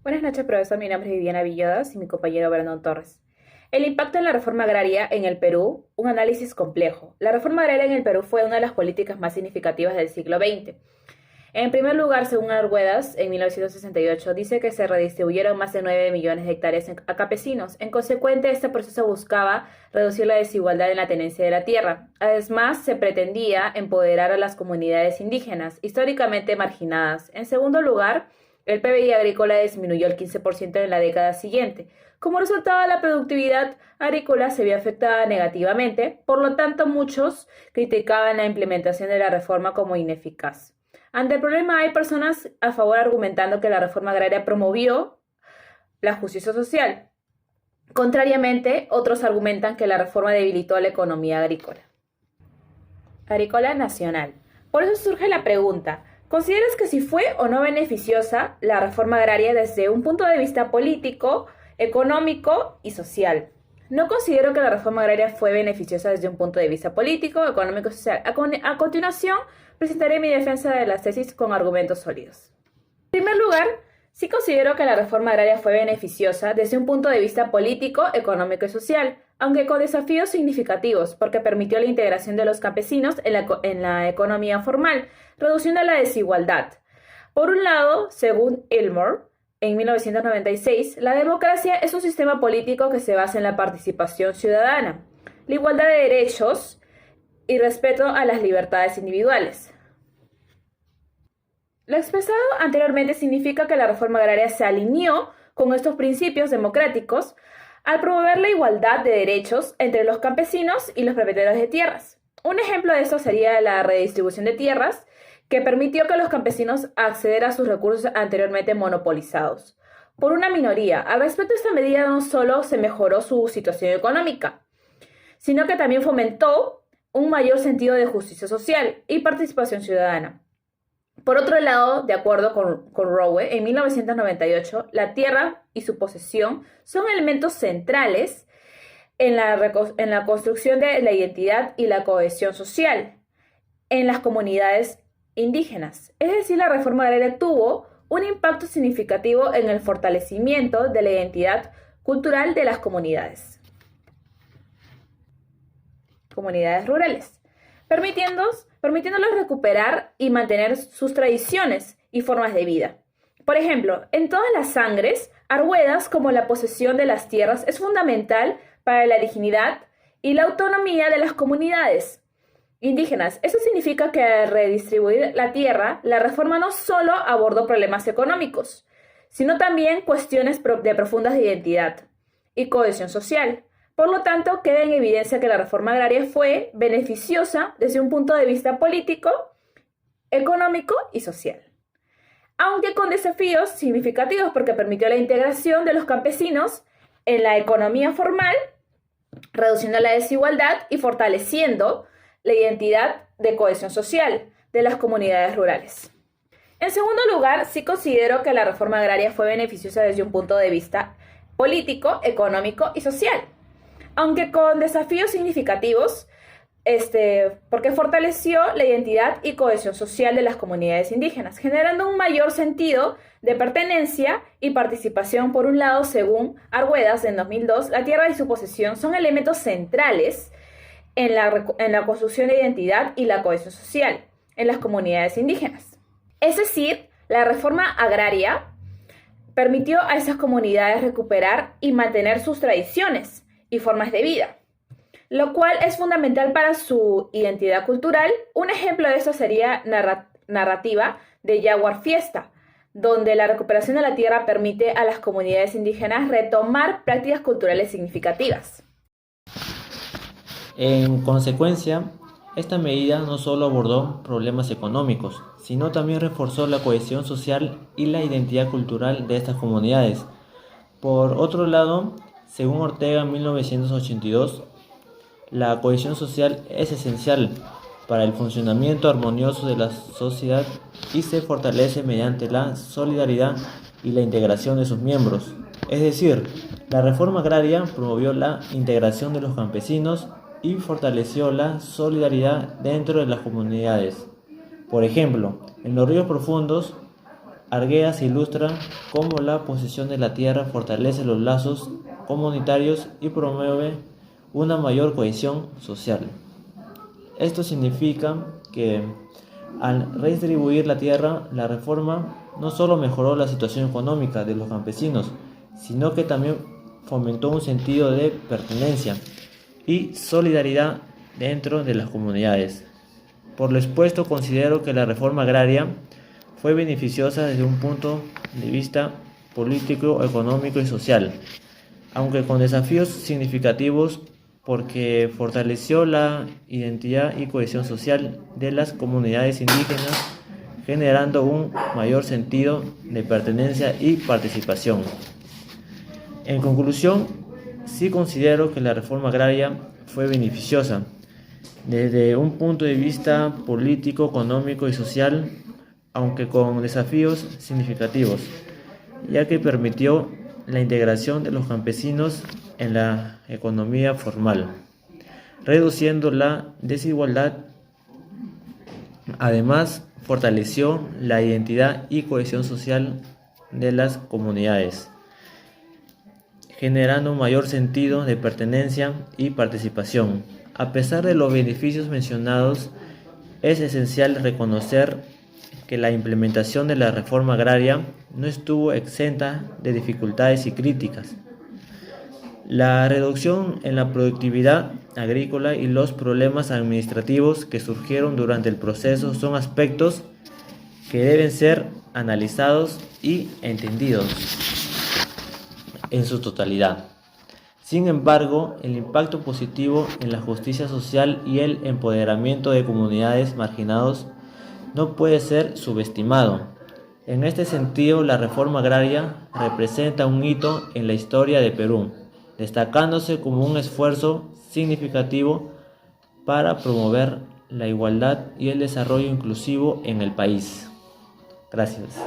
Buenas noches, profesor. Mi nombre es Viviana Villadas y mi compañero Brandon Torres. El impacto de la reforma agraria en el Perú, un análisis complejo. La reforma agraria en el Perú fue una de las políticas más significativas del siglo XX. En primer lugar, según Arguedas, en 1968, dice que se redistribuyeron más de 9 millones de hectáreas a campesinos. En consecuencia, este proceso buscaba reducir la desigualdad en la tenencia de la tierra. Además, se pretendía empoderar a las comunidades indígenas, históricamente marginadas. En segundo lugar, el PBI agrícola disminuyó el 15% en la década siguiente. Como resultado, la productividad agrícola se vio afectada negativamente, por lo tanto, muchos criticaban la implementación de la reforma como ineficaz. Ante el problema, hay personas a favor argumentando que la reforma agraria promovió la justicia social. Contrariamente, otros argumentan que la reforma debilitó la economía agrícola nacional. Por eso surge la pregunta: ¿consideras que si fue o no beneficiosa la reforma agraria desde un punto de vista político, económico y social? No considero que la reforma agraria fue beneficiosa desde un punto de vista político, económico y social. A continuación, presentaré mi defensa de las tesis con argumentos sólidos. En primer lugar, sí considero que la reforma agraria fue beneficiosa desde un punto de vista político, económico y social, aunque con desafíos significativos, porque permitió la integración de los campesinos en la economía formal, reduciendo la desigualdad. Por un lado, según Elmore, en 1996, la democracia es un sistema político que se basa en la participación ciudadana, la igualdad de derechos y respeto a las libertades individuales. Lo expresado anteriormente significa que la reforma agraria se alineó con estos principios democráticos al promover la igualdad de derechos entre los campesinos y los propietarios de tierras. Un ejemplo de esto sería la redistribución de tierras, que permitió que los campesinos accedieran a sus recursos anteriormente monopolizados por una minoría. Al respecto, esta medida no solo se mejoró su situación económica, sino que también fomentó un mayor sentido de justicia social y participación ciudadana. Por otro lado, de acuerdo con Rowe, en 1998, la tierra y su posesión son elementos centrales en la construcción de la identidad y la cohesión social en las comunidades indígenas. Es decir, la reforma agraria tuvo un impacto significativo en el fortalecimiento de la identidad cultural de las comunidades rurales, permitiéndolos recuperar y mantener sus tradiciones y formas de vida. Por ejemplo, en todas las sangres, Arguedas, como la posesión de las tierras, es fundamental para la dignidad y la autonomía de las comunidades indígenas. Eso significa que al redistribuir la tierra, la reforma no solo abordó problemas económicos, sino también cuestiones de profunda identidad y cohesión social. Por lo tanto, queda en evidencia que la reforma agraria fue beneficiosa desde un punto de vista político, económico y social, aunque con desafíos significativos, porque permitió la integración de los campesinos en la economía formal, reduciendo la desigualdad y fortaleciendo la identidad de cohesión social de las comunidades rurales. En segundo lugar, sí considero que la reforma agraria fue beneficiosa desde un punto de vista político, económico y social, aunque con desafíos significativos, porque fortaleció la identidad y cohesión social de las comunidades indígenas, generando un mayor sentido de pertenencia y participación. Por un lado, según Arguedas en 2002, la tierra y su posesión son elementos centrales en la construcción de identidad y la cohesión social en las comunidades indígenas. Es decir, la reforma agraria permitió a esas comunidades recuperar y mantener sus tradiciones y formas de vida, lo cual es fundamental para su identidad cultural. Un ejemplo de esto sería narrativa de Jaguar Fiesta, donde la recuperación de la tierra permite a las comunidades indígenas retomar prácticas culturales significativas. En consecuencia, esta medida no solo abordó problemas económicos, sino también reforzó la cohesión social y la identidad cultural de estas comunidades. Por otro lado, según Ortega en 1982, la cohesión social es esencial para el funcionamiento armonioso de la sociedad y se fortalece mediante la solidaridad y la integración de sus miembros. Es decir, la reforma agraria promovió la integración de los campesinos y fortaleció la solidaridad dentro de las comunidades. Por ejemplo, en los ríos profundos, Arguedas ilustra cómo la posesión de la tierra fortalece los lazos comunitarios y promueve una mayor cohesión social. Esto significa que al redistribuir la tierra, la reforma no solo mejoró la situación económica de los campesinos, sino que también fomentó un sentido de pertenencia y solidaridad dentro de las comunidades. Por lo expuesto, considero que la reforma agraria fue beneficiosa desde un punto de vista político, económico y social, aunque con desafíos significativos porque fortaleció la identidad y cohesión social de las comunidades indígenas, generando un mayor sentido de pertenencia y participación. En conclusión, sí considero que la reforma agraria fue beneficiosa desde un punto de vista político, económico y social, aunque con desafíos significativos, ya que permitió la integración de los campesinos en la economía formal, reduciendo la desigualdad. Además, fortaleció la identidad y cohesión social de las comunidades, generando un mayor sentido de pertenencia y participación. A pesar de los beneficios mencionados, es esencial reconocer que la implementación de la reforma agraria no estuvo exenta de dificultades y críticas. La reducción en la productividad agrícola y los problemas administrativos que surgieron durante el proceso son aspectos que deben ser analizados y entendidos en su totalidad. Sin embargo, el impacto positivo en la justicia social y el empoderamiento de comunidades marginadas no puede ser subestimado. En este sentido, la reforma agraria representa un hito en la historia de Perú, destacándose como un esfuerzo significativo para promover la igualdad y el desarrollo inclusivo en el país. Gracias.